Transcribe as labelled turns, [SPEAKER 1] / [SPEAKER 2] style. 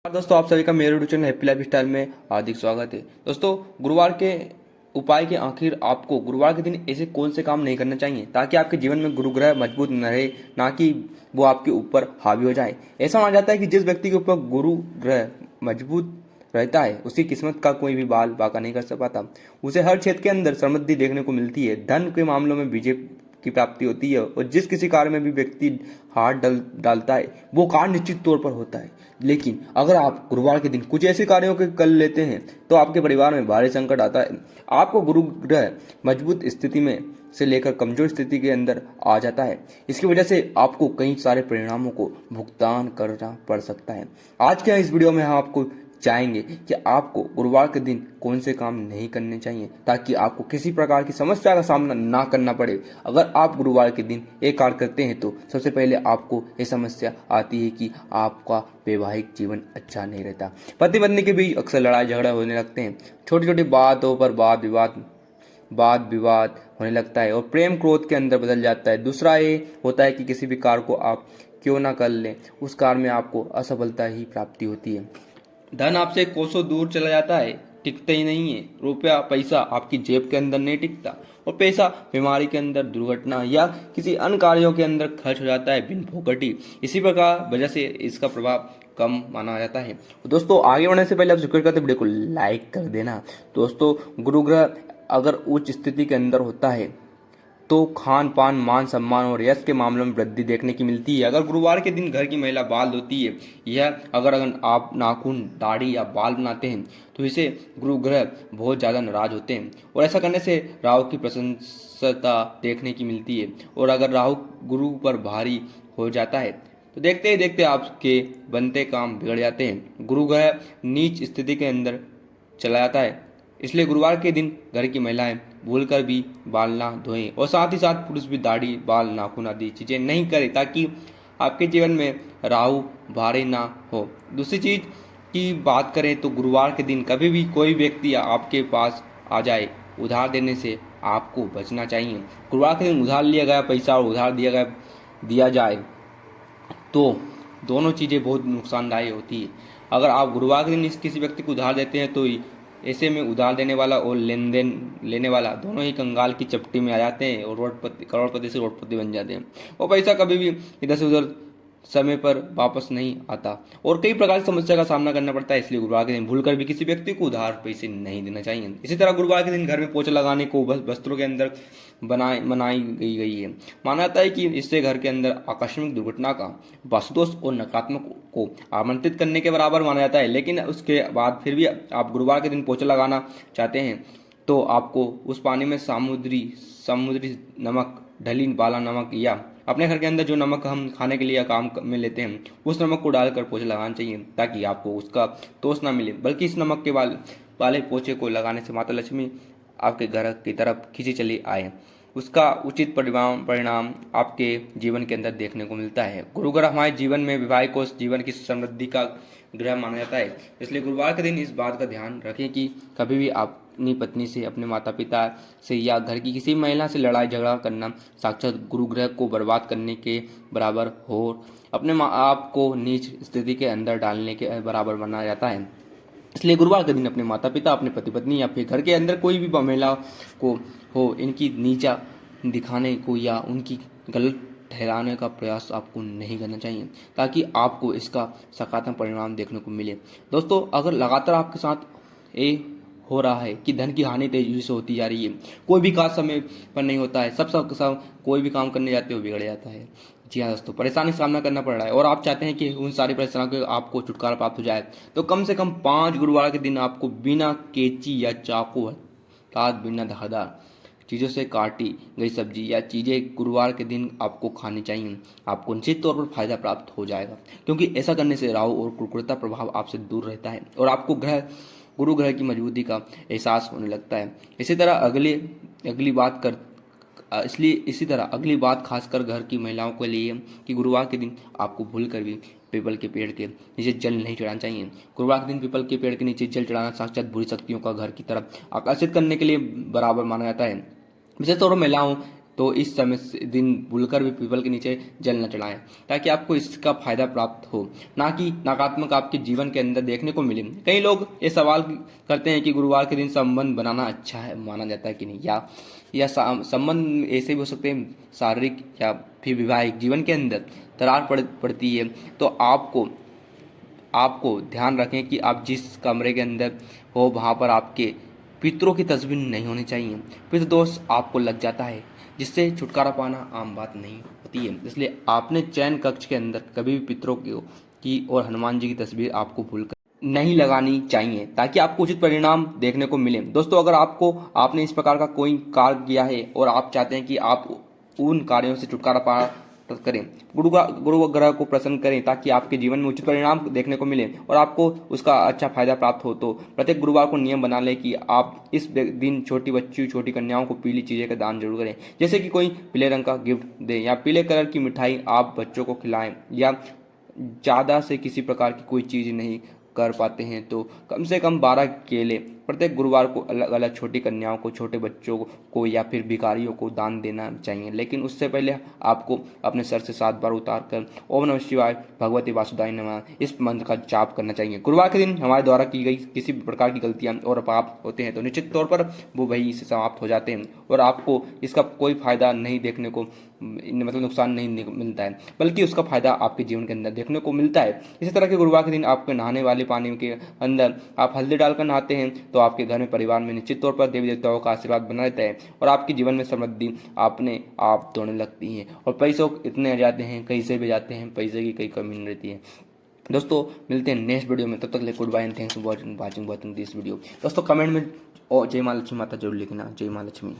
[SPEAKER 1] दोस्तों, आप सभी का मेरे YouTube channel happy life style में हार्दिक स्वागत है। दोस्तों, गुरुवार के उपाय के आखिर आपको गुरुवार के दिन ऐसे कौन से काम नहीं करना चाहिए ताकि आपके जीवन में गुरु ग्रह मजबूत न रहे, ना कि वो आपके ऊपर हावी हो जाए। ऐसा माना जाता है कि जिस व्यक्ति के ऊपर गुरु ग्रह मजबूत रहता है उसकी किस्मत का कोई भी बाल बाका नहीं कर पाता। उसे हर क्षेत्र के अंदर समृद्धि देखने को मिलती है, धन के मामलों में विजय की प्राप्ति होती है और जिस किसी कार्य में भी व्यक्ति हाथ डालता है वो कार्य निश्चित तौर पर होता है। लेकिन अगर आप गुरुवार के दिन कुछ ऐसे कार्यों के कर लेते हैं तो आपके परिवार में भारी संकट आता है। आपको गुरु ग्रह मजबूत स्थिति में से लेकर कमजोर स्थिति के अंदर आ जाता है। इसकी वजह से आपको कई सारे परिणामों को भुगतान करना पड़ सकता है। आज के इस वीडियो में हम आपको चाहेंगे कि आपको गुरुवार के दिन कौन से काम नहीं करने चाहिए ताकि आपको किसी प्रकार की समस्या का सामना ना करना पड़े। अगर आप गुरुवार के दिन एक कार्य करते हैं तो सबसे पहले आपको ये समस्या आती है कि आपका वैवाहिक जीवन अच्छा नहीं रहता। पति पत्नी के बीच अक्सर लड़ाई झगड़ा होने लगते हैं, छोटी छोटी बातों पर वाद विवाद होने लगता है और प्रेम क्रोध के अंदर बदल जाता है। दूसरा ये होता है कि किसी भी कार्य को आप क्यों ना कर लें, उस कार्य में आपको असफलता ही प्राप्ति होती है। धन आपसे कोसों दूर चला जाता है, टिकता ही नहीं है। रुपया पैसा आपकी जेब के अंदर नहीं टिकता और पैसा बीमारी के अंदर, दुर्घटना या किसी अन्य कार्यों के अंदर खर्च हो जाता है बिन फोकटी। इसी प्रकार वजह से इसका प्रभाव कम माना जाता है। तो दोस्तों, आगे बढ़ने से पहले आप रिक्वेस्ट करते वीडियो को लाइक कर देना। दोस्तों, गुरु ग्रह अगर उच्च स्थिति के अंदर होता है तो खान पान, मान सम्मान और यश के मामलों में वृद्धि देखने की मिलती है। अगर गुरुवार के दिन घर की महिला बाल धोती है या अगर आप नाखून, दाढ़ी या बाल बनाते हैं तो इसे गुरु ग्रह बहुत ज़्यादा नाराज होते हैं और ऐसा करने से राहु की प्रशंसता देखने की मिलती है। और अगर राहु गुरु पर भारी हो जाता है तो देखते ही देखते आपके बनते काम बिगड़ जाते हैं। गुरु ग्रह नीच स्थिति के अंदर चला जाता है, इसलिए गुरुवार के दिन घर की महिलाएं भूलकर भी बाल ना धोएं और साथ ही साथ पुरुष भी दाढ़ी, बाल, नाखून आदि चीज़ें नहीं करें ताकि आपके जीवन में राहु भारी ना हो। दूसरी चीज़ की बात करें तो गुरुवार के दिन कभी भी कोई व्यक्ति आपके पास आ जाए, उधार देने से आपको बचना चाहिए। गुरुवार के दिन उधार लिया गया पैसा और उधार दिया जाए तो दोनों चीज़ें बहुत नुकसानदायी होती है। अगर आप गुरुवार के दिन किसी व्यक्ति को उधार देते हैं तो ऐसे में उधार देने वाला और लेन देन लेने वाला दोनों ही कंगाल की चपटी में आ जाते हैं और करोड़पति से रोडपति बन जाते हैं। वो पैसा कभी भी इधर से उधर समय पर वापस नहीं आता और कई प्रकार की समस्या का सामना करना पड़ता है। इसलिए गुरुवार के दिन भूलकर भी किसी व्यक्ति को उधार पैसे नहीं देना चाहिए। इसी तरह गुरुवार के दिन घर में पोछा लगाने को वस्त्रों के अंदर मनाई गई है। माना जाता है कि इससे घर के अंदर आकस्मिक दुर्घटना का, वास्तुदोष और नकारात्मक को आमंत्रित करने के बराबर माना जाता है। लेकिन उसके बाद फिर भी आप गुरुवार के दिन पोछा लगाना चाहते हैं तो आपको उस पानी में समुद्री नमक, ढली वाला नमक या अपने घर के अंदर जो नमक हम खाने के लिए काम में लेते हैं उस नमक को डालकर पोछा लगाना चाहिए ताकि आपको उसका दोष ना मिले, बल्कि इस नमक के वाले पोछे को लगाने से माता लक्ष्मी आपके घर की तरफ खींची चली आए। उसका उचित परिणाम आपके जीवन के अंदर देखने को मिलता है। गुरु ग्रह हमारे जीवन में विवाहिक को जीवन की समृद्धि का ग्रह माना जाता है, इसलिए गुरुवार के दिन इस बात का ध्यान रखें कि कभी भी आप अपनी पत्नी से, अपने माता पिता से या घर की किसी महिला से लड़ाई झगड़ा करना साक्षात गुरु ग्रह को बर्बाद करने के बराबर हो, अपने आप को नीच स्थिति के अंदर डालने के बराबर माना जाता है। इसलिए गुरुवार के दिन अपने माता पिता, अपने पति पत्नी या फिर घर के अंदर कोई भी महिला को हो, इनकी नीचा दिखाने को या उनकी गलत ठहराने का प्रयास आपको नहीं करना चाहिए ताकि आपको इसका सकारात्मक परिणाम देखने को मिले। दोस्तों, अगर लगातार आपके साथ ये हो रहा है कि धन की हानि तेजी से होती जा रही है, कोई भी कार्य समय पर नहीं होता है, सब कोई भी काम करने जाते हो बिगड़ जाता है, जी हाँ दोस्तों, परेशानी का सामना करना पड़ रहा है और आप चाहते हैं कि उन सारी परेशानियों को आपको छुटकारा प्राप्त हो जाए तो कम से कम 5 गुरुवार के दिन आपको बिना कैंची या चाकू अर्थात बिना धारदार चीज़ों से काटी गई सब्जी या चीज़ें गुरुवार के दिन आपको खानी चाहिए। आपको निश्चित तौर पर फायदा प्राप्त हो जाएगा क्योंकि ऐसा करने से राहु और कुकुरता प्रभाव आपसे दूर रहता है और आपको गुरु ग्रह की मजबूती का एहसास होने लगता है। इसी तरह अगली बात खासकर घर की महिलाओं के लिए कि गुरुवार के दिन आपको भूल कर भी पीपल के पेड़ के नीचे जल नहीं चढ़ाना चाहिए। गुरुवार के दिन पीपल के पेड़ के नीचे जल चढ़ाना साक्षात बुरी शक्तियों का घर की तरफ आकर्षित करने के लिए बराबर माना जाता है। विशेष तौर पर महिलाओं तो इस समय से दिन भूलकर भी पीपल के नीचे जल न चढ़ाएं, ताकि आपको इसका फायदा प्राप्त हो, ना कि नकारात्मक आपके जीवन के अंदर देखने को मिले। कई लोग ये सवाल करते हैं कि गुरुवार के दिन संबंध बनाना अच्छा है माना जाता है कि नहीं, या संबंध ऐसे भी हो सकते हैं शारीरिक या फिर वैवाहिक जीवन के अंदर दरार पड़ती है। तो आपको ध्यान रखें कि आप जिस कमरे के अंदर हो वहाँ पर आपके पितरों की तस्वीर नहीं होनी चाहिए। पितृदोष आपको लग जाता है, जिससे छुटकारा पाना आम बात नहीं होती है। इसलिए आपने चयन कक्ष के अंदर कभी भी पितरों की और हनुमान जी की तस्वीर आपको भूलकर नहीं लगानी चाहिए, ताकि आपको उचित परिणाम देखने को मिले। दोस्तों, अगर आपने इस प्रकार का कोई कार्य किया है और आप चाहते हैं कि आप उन कार्यों से छुटकारा पा करें, गुरु ग्रह को प्रसन्न करें, ताकि आपके जीवन में उचित परिणाम देखने को मिले और आपको उसका अच्छा फायदा प्राप्त हो, तो प्रत्येक गुरुवार को नियम बना लें कि आप इस दिन छोटी बच्ची छोटी कन्याओं को पीली चीज़ें का दान जरूर करें। जैसे कि कोई पीले रंग का गिफ्ट दें या पीले कलर की मिठाई आप बच्चों को खिलाएं, या ज़्यादा से किसी प्रकार की कोई चीज़ नहीं कर पाते हैं तो कम से कम 12 केले प्रत्येक गुरुवार को अलग अलग छोटी कन्याओं को, छोटे बच्चों को या फिर भिखारियों को दान देना चाहिए। लेकिन उससे पहले आपको अपने सर से 7 बार उतार कर ओम नमः शिवाय भगवती वासुदेवाय नमः इस मंत्र का जाप करना चाहिए। गुरुवार के दिन हमारे द्वारा की गई किसी भी प्रकार की गलतियां और पाप होते हैं तो निश्चित तौर पर वो वही से समाप्त हो जाते हैं और आपको इसका कोई फायदा नहीं देखने को, मतलब नुकसान नहीं मिलता है, बल्कि उसका फायदा आपके जीवन के अंदर देखने को मिलता है। इसी तरह के गुरुवार के दिन आपके नहाने वाले पानी के अंदर आप हल्दी डालकर नहाते हैं तो आपके घर में, परिवार में निश्चित तौर पर देवी देवताओं का आशीर्वाद बना रहता है और आपके जीवन में समृद्धि अपने आप दौड़ने लगती है और पैसों इतने आ जाते हैं, कहीं से भी जाते हैं, पैसे की कोई कमी नहीं रहती है। दोस्तों, मिलते हैं नेक्स्ट वीडियो में, तब तक ले good bye and thanks for watching this video. दोस्तों, कमेंट में जय माँ लक्ष्मी माता जरूर लिखना। जय माँ लक्ष्मी।